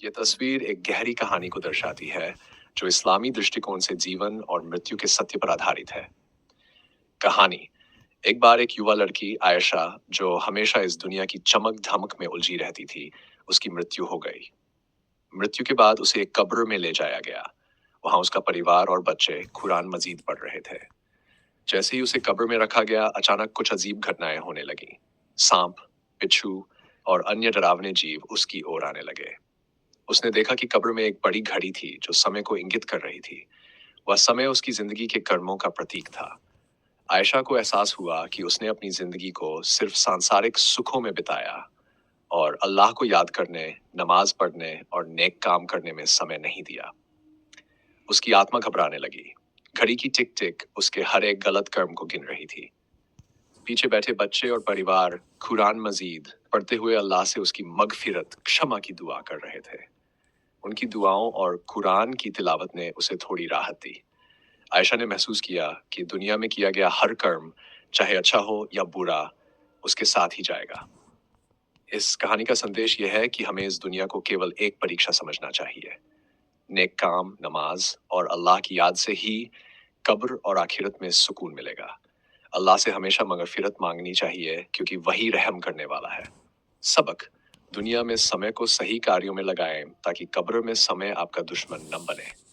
ये तस्वीर एक गहरी कहानी को दर्शाती है जो इस्लामी दृष्टिकोण से जीवन और मृत्यु के सत्य पर आधारित है। कहानी: एक बार एक युवा लड़की आयशा, जो हमेशा इस दुनिया की चमक धमक में उलझी रहती थी, उसकी मृत्यु हो गई। मृत्यु के बाद उसे एक कब्र में ले जाया गया। वहां उसका परिवार और बच्चे कुरान मजीद पढ़ रहे थे। जैसे ही उसे कब्र में रखा गया, अचानक कुछ अजीब घटनाएं होने लगीं। सांप, बिच्छू और अन्य डरावने जीव उसकी ओर आने लगे। उसने देखा कि कब्र में एक बड़ी घड़ी थी जो समय को इंगित कर रही थी। वह समय उसकी जिंदगी के कर्मों का प्रतीक था। आयशा को एहसास हुआ कि उसने अपनी जिंदगी को सिर्फ सांसारिक सुखों में बिताया और अल्लाह को याद करने, नमाज पढ़ने और नेक काम करने में समय नहीं दिया। उसकी आत्मा घबराने लगी। घड़ी की टिक टिक उसके हर एक गलत कर्म को गिन रही थी। पीछे बैठे बच्चे और परिवार कुरान मजीद पढ़ते हुए अल्लाह से उसकी मगफिरत, क्षमा की दुआ कर रहे थे। उनकी दुआओं और कुरान की तिलावत ने उसे थोड़ी राहत दी। आयशा ने महसूस किया कि दुनिया में किया गया हर कर्म, चाहे अच्छा हो या बुरा, उसके साथ ही जाएगा। इस कहानी का संदेश यह है कि हमें इस दुनिया को केवल एक परीक्षा समझना चाहिए। नेक काम, नमाज और अल्लाह की याद से ही कब्र और आखिरत में सुकून मिलेगा। अल्लाह से हमेशा मगफिरत मांगनी चाहिए, क्योंकि वही रहम करने वाला है। सबक: दुनिया में समय को सही कार्यों में लगाएं ताकि कब्र में समय आपका दुश्मन न बने।